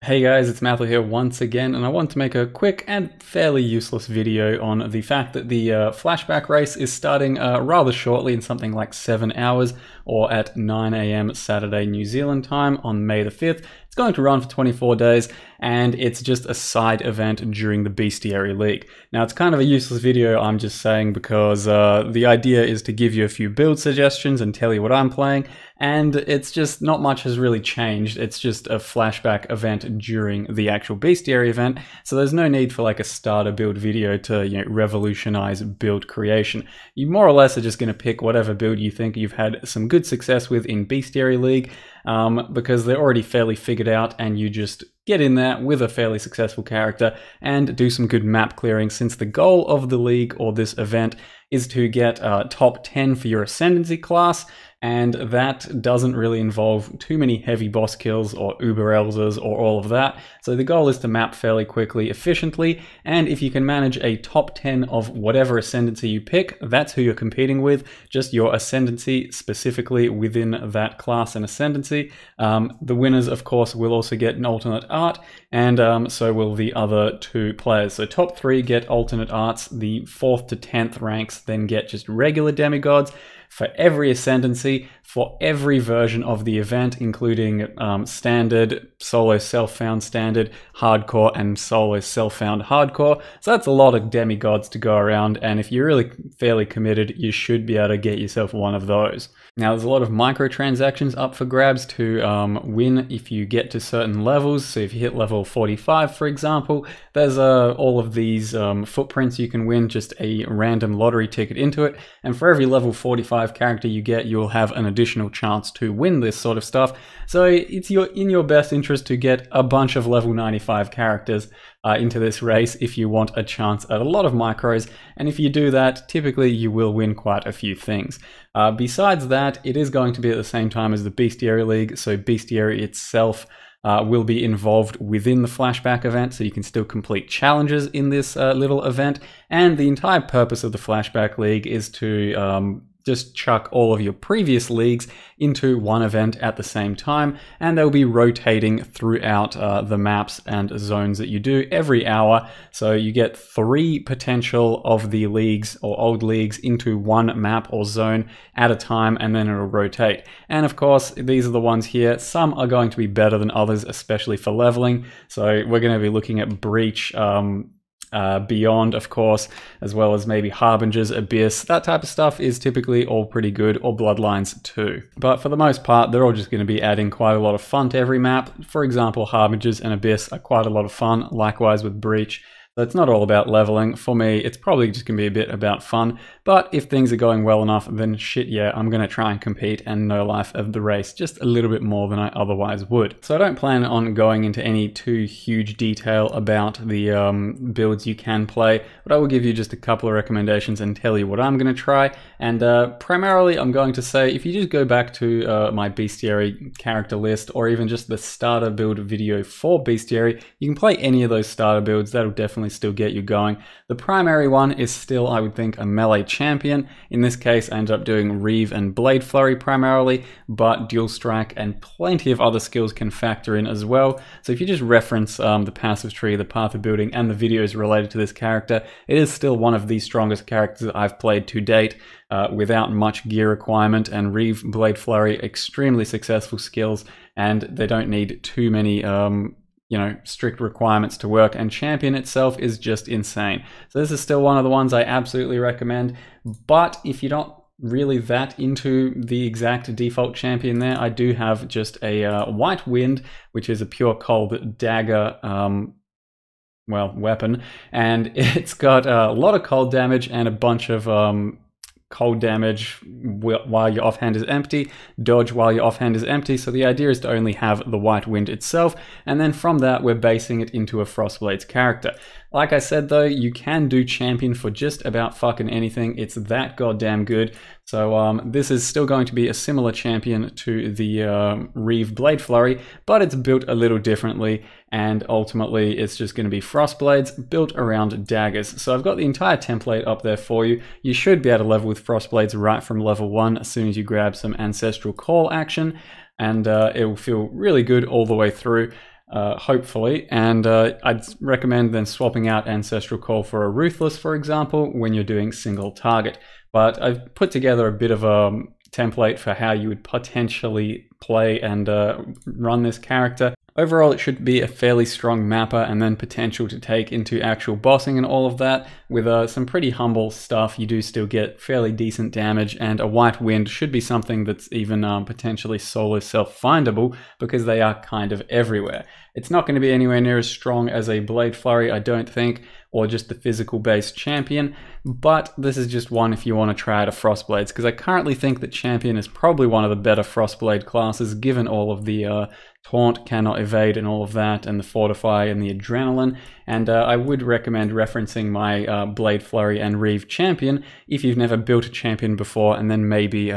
Hey guys, it's Matthew here once again, and I want to make a quick and fairly useless video on the fact that the flashback race is starting rather shortly in something like 7 hours, or at 9 AM Saturday New Zealand time on May the 5th. It's going to run for 24 days, and it's just a side event during the Bestiary League. Now, it's kind of a useless video, I'm just saying, because the idea is to give you a few build suggestions and tell you what I'm playing, and it's just not much has really changed. It's just a flashback event during the actual Bestiary event, so there's no need for like a starter build video to revolutionize build creation. You more or less are just going to pick whatever build you think you've had some good success with in Bestiary League, because they're already fairly figured out, and you just get in there with a fairly successful character and do some good map clearing, since the goal of the league or this event is to get top 10 for your Ascendancy class, and that doesn't really involve too many heavy boss kills or Uber Elzers or all of that. So the goal is to map fairly quickly, efficiently, and if you can manage a top 10 of whatever Ascendancy you pick, that's who you're competing with, just your Ascendancy specifically within that class and Ascendancy. The winners, of course, will also get an alternate art, and so will the other two players. So top 3 get alternate arts, the 4th to 10th ranks then get just regular demigods for every Ascendancy, for every version of the event, including standard, solo self-found standard, hardcore, and solo self-found hardcore. So that's a lot of demigods to go around, and if you're really fairly committed, you should be able to get yourself one of those. Now, there's a lot of microtransactions up for grabs to win if you get to certain levels. So if you hit level 45, for example, there's all of these footprints you can win, just a random lottery ticket into it, and for every level 45 character you get, you'll have an additional chance to win this sort of stuff. So it's in your best interest to get a bunch of level 95 characters into this race if you want a chance at a lot of micros, and if you do that, typically you will win quite a few things. Besides that, it is going to be at the same time as the Bestiary League, so Bestiary itself will be involved within the flashback event, so you can still complete challenges in this little event, and the entire purpose of the flashback league is to just chuck all of your previous leagues into one event at the same time, and they'll be rotating throughout the maps and zones that you do every hour. So you get 3 potential of the leagues or old leagues into one map or zone at a time, and then it'll rotate. And of course, these are the ones here. Some are going to be better than others, especially for leveling. So we're going to be looking at Breach, Beyond, of course, as well as maybe Harbingers, Abyss. That type of stuff is typically all pretty good, or Bloodlines too. But for the most part, they're all just going to be adding quite a lot of fun to every map. For example, Harbingers and Abyss are quite a lot of fun, likewise with Breach. So it's not all about leveling. For me, it's probably just going to be a bit about fun. But if things are going well enough, then shit yeah, I'm going to try and compete and know life of the race just a little bit more than I otherwise would. So I don't plan on going into any too huge detail about the builds you can play, but I will give you just a couple of recommendations and tell you what I'm going to try. And primarily, I'm going to say, if you just go back to my Bestiary character list, or even just the starter build video for Bestiary, you can play any of those starter builds. That'll definitely still get you going. The primary one is still, I would think, a melee champion. In this case, I ended up doing reave and bladeflurry primarily, but dual strike and plenty of other skills can factor in as well. So if you just reference the passive tree, the path of building, and the videos related to this character, it is still one of the strongest characters I've played to date, without much gear requirement. And reave, bladeflurry, extremely successful skills, and they don't need too many strict requirements to work, and champion itself is just insane. So this is still one of the ones I absolutely recommend. But if you're not really that into the exact default champion there, I do have just a White Wind, which is a pure cold dagger weapon, and it's got a lot of cold damage and a bunch of cold damage while your offhand is empty, dodge while your offhand is empty. So the idea is to only have the White Wind itself, and then from that we're basing it into a Frostblades character. Like I said though, you can do champion for just about fucking anything. It's that goddamn good. So this is still going to be a similar champion to the reave bladeflurry, but it's built a little differently, and ultimately it's just going to be Frostblades built around daggers. So I've got the entire template up there for you. You should be able to level with Frostblades right from level 1 as soon as you grab some Ancestral Call action, and it will feel really good all the way through. hopefully, and I'd recommend then swapping out Ancestral Call for a Ruthless, for example, when you're doing single target. But I've put together a bit of a template for how you would potentially play and run this character. Overall, it should be a fairly strong mapper, and then potential to take into actual bossing and all of that. With some pretty humble stuff, you do still get fairly decent damage, and a White Wind should be something that's even potentially solo self-findable, because they are kind of everywhere. It's not going to be anywhere near as strong as a bladeflurry, I don't think, or just the physical-based champion, but this is just one if you want to try out a Frostblades, because I currently think that champion is probably one of the better Frostblade classes, given all of the taunt, cannot evade, and all of that, and the fortify and the adrenaline. And I would recommend referencing my Blade Flurry and Reave champion if you've never built a champion before, and then maybe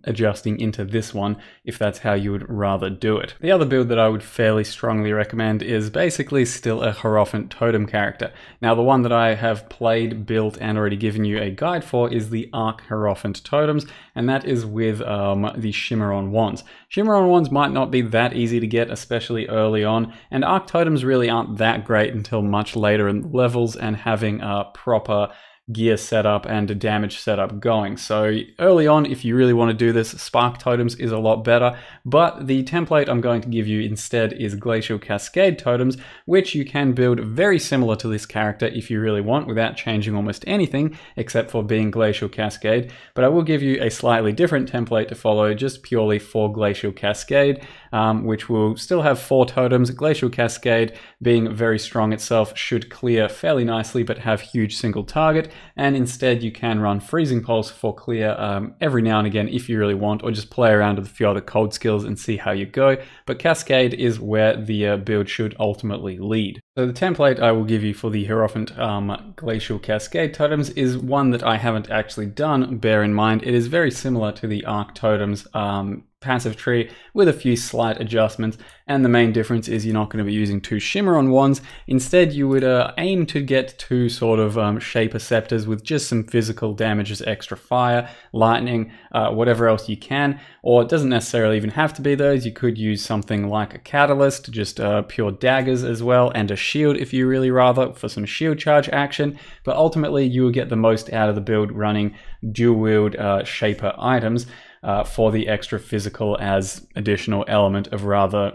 adjusting into this one if that's how you would rather do it. The other build that I would fairly strongly recommend is basically still a Hierophant Totem character. Now, the one that I have played, built, and already given you a guide for is the Arc Hierophant Totems, and that is with the Shimmeron Wands. Shimmeron Wands might not be that easy to get, especially early on, and Arc Totems really aren't that great until much later in levels and having a proper gear setup and a damage setup going. So early on, if you really want to do this, Spark Totems is a lot better, but the template I'm going to give you instead is Glacial Cascade Totems, which you can build very similar to this character if you really want, without changing almost anything except for being Glacial Cascade. But I will give you a slightly different template to follow just purely for Glacial Cascade, which will still have 4 totems. Glacial Cascade, being very strong itself, should clear fairly nicely but have huge single target, and instead you can run Freezing Pulse for clear every now and again if you really want, or just play around with a few other cold skills and see how you go. But Cascade is where the build should ultimately lead. So the template I will give you for the Hierophant Glacial Cascade Totems is one that I haven't actually done. Bear in mind, it is very similar to the Arc Totems passive tree with a few slight adjustments, and the main difference is you're not going to be using 2 Shimmeron Wands. Instead, you would aim to get 2 sort of Shaper Scepters with just some physical damage as extra fire, lightning, whatever else you can, or it doesn't necessarily even have to be those. You could use something like a Catalyst, just pure daggers as well, and a shield if you really rather, for some shield charge action, but ultimately you will get the most out of the build running dual wield Shaper items. For the extra physical as additional element of rather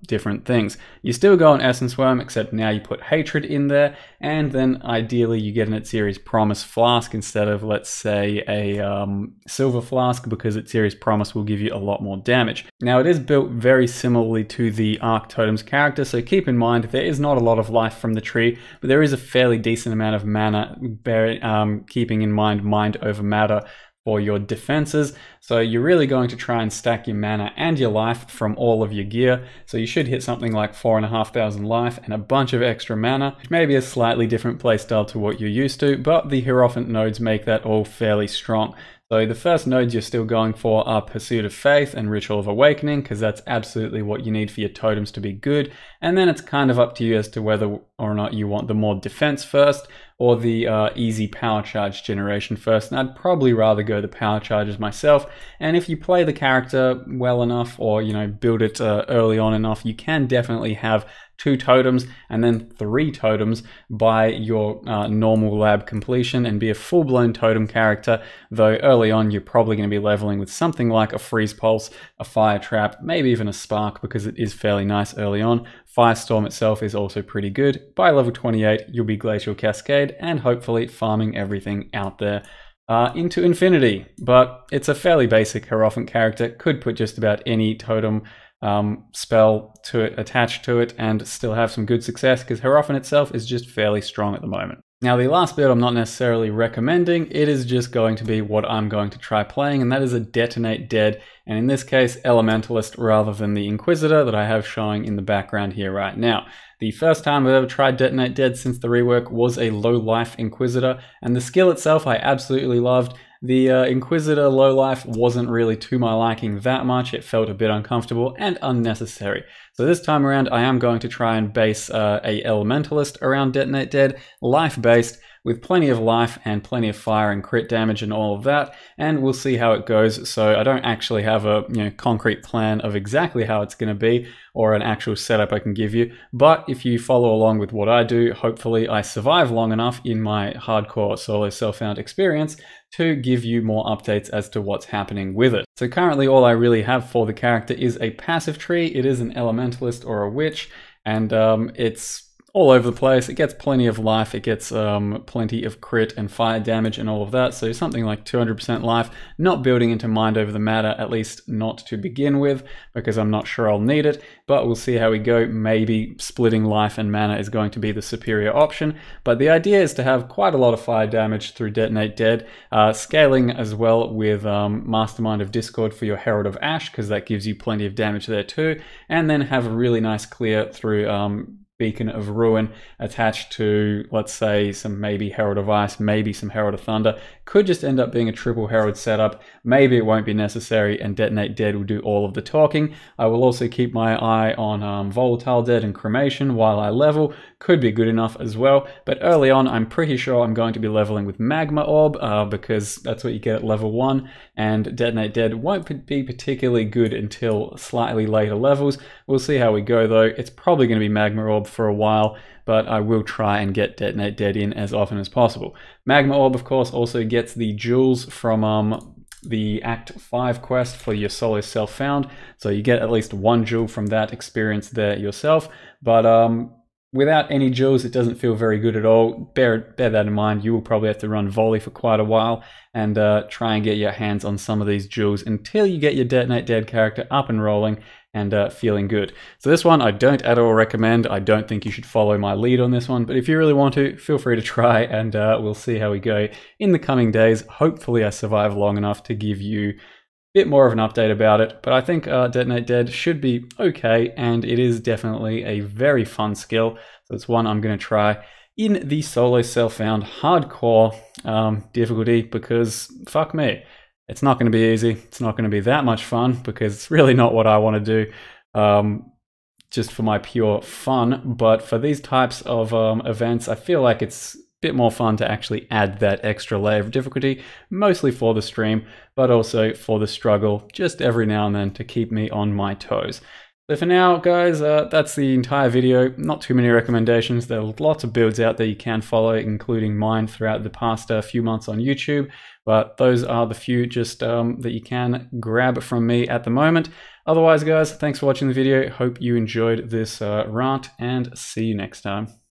different things. You still go on Essence Worm, except now you put Hatred in there, and then ideally you get an Itsiri's Promise Flask instead of, let's say, a Silver Flask, because Itsiri's Promise will give you a lot more damage. Now, it is built very similarly to the Arc Totems character, so keep in mind there is not a lot of life from the tree, but there is a fairly decent amount of mana, keeping in mind Mind over Matter for your defenses. So you're really going to try and stack your mana and your life from all of your gear. So you should hit something like 4,500 life and a bunch of extra mana, which may be a slightly different playstyle to what you're used to, but the Hierophant nodes make that all fairly strong. So the first nodes you're still going for are Pursuit of Faith and Ritual of Awakening, because that's absolutely what you need for your totems to be good. And then it's kind of up to you as to whether or not you want the more defense first or the easy power charge generation first. And I'd probably rather go the power charges myself. And if you play the character well enough, or build it early on enough, you can definitely have 2 totems and then 3 totems by your normal lab completion and be a full-blown totem character, though early on you're probably going to be leveling with something like a Freeze Pulse, a Fire Trap, maybe even a Spark, because it is fairly nice early on. Firestorm itself is also pretty good. By level 28 you'll be Glacial Cascade and hopefully farming everything out there into infinity. But it's a fairly basic Hierophant character, could put just about any totem spell to attach to it and still have some good success, because Hierophant itself is just fairly strong at the moment. Now, the last build I'm not necessarily recommending, it is just going to be what I'm going to try playing, and that is a Detonate Dead, and in this case Elementalist rather than the Inquisitor that I have showing in the background here right now. The first time I've ever tried Detonate Dead since the rework was a low life Inquisitor, and the skill itself I absolutely loved. The Inquisitor low life wasn't really to my liking that much. It felt a bit uncomfortable and unnecessary. So this time around I am going to try and base a Elementalist around Detonate Dead, life based, with plenty of life and plenty of fire and crit damage and all of that, and we'll see how it goes. So I don't actually have a concrete plan of exactly how it's going to be or an actual setup I can give you, but if you follow along with what I do, hopefully I survive long enough in my hardcore solo self-found experience to give you more updates as to what's happening with it. So currently all I really have for the character is a passive tree. It is an elementalist or a witch, and it's all over the place. It gets plenty of life, it gets plenty of crit and fire damage and all of that, so something like 200% life. Not building into mind over the matter, at least not to begin with, because I'm not sure I'll need it, but we'll see how we go. Maybe splitting life and mana is going to be the superior option, but the idea is to have quite a lot of fire damage through Detonate Dead, scaling as well with Mastermind of Discord for your Herald of Ash, because that gives you plenty of damage there too, and then have a really nice clear through Beacon of Ruin attached to, let's say, some maybe Herald of Ice, maybe some Herald of Thunder. Could just end up being a triple Herald setup. Maybe it won't be necessary and Detonate Dead will do all of the talking. I will also keep my eye on Volatile Dead and Cremation while I level. Could be good enough as well, but early on I'm pretty sure I'm going to be leveling with Magma Orb because that's what you get at level 1, and Detonate Dead won't be particularly good until slightly later levels. We'll see how we go though. It's probably going to be Magma Orb for a while, but I will try and get Detonate Dead in as often as possible. Magma Orb, of course, also gets the jewels from the Act 5 quest for your solo self-found, so you get at least one jewel from that experience there yourself, but without any jewels, it doesn't feel very good at all. Bear that in mind. You will probably have to run volley for quite a while and try and get your hands on some of these jewels until you get your Detonate Dead character up and rolling and feeling good. So this one I don't at all recommend. I don't think you should follow my lead on this one, but if you really want to, feel free to try, and we'll see how we go in the coming days. Hopefully I survive long enough to give you a bit more of an update about it, but I think Detonate Dead should be okay, and it is definitely a very fun skill, so it's one I'm going to try in the solo self-found hardcore difficulty, because fuck me, it's not going to be easy. It's not going to be that much fun, because it's really not what I want to do just for my pure fun, but for these types of events, I feel like it's bit more fun to actually add that extra layer of difficulty, mostly for the stream, but also for the struggle just every now and then to keep me on my toes. So for now, guys, that's the entire video. Not too many recommendations. There are lots of builds out there you can follow, including mine throughout the past few months on YouTube, but those are the few just that you can grab from me at the moment. Otherwise, guys, thanks for watching the video. Hope you enjoyed this rant, and see you next time.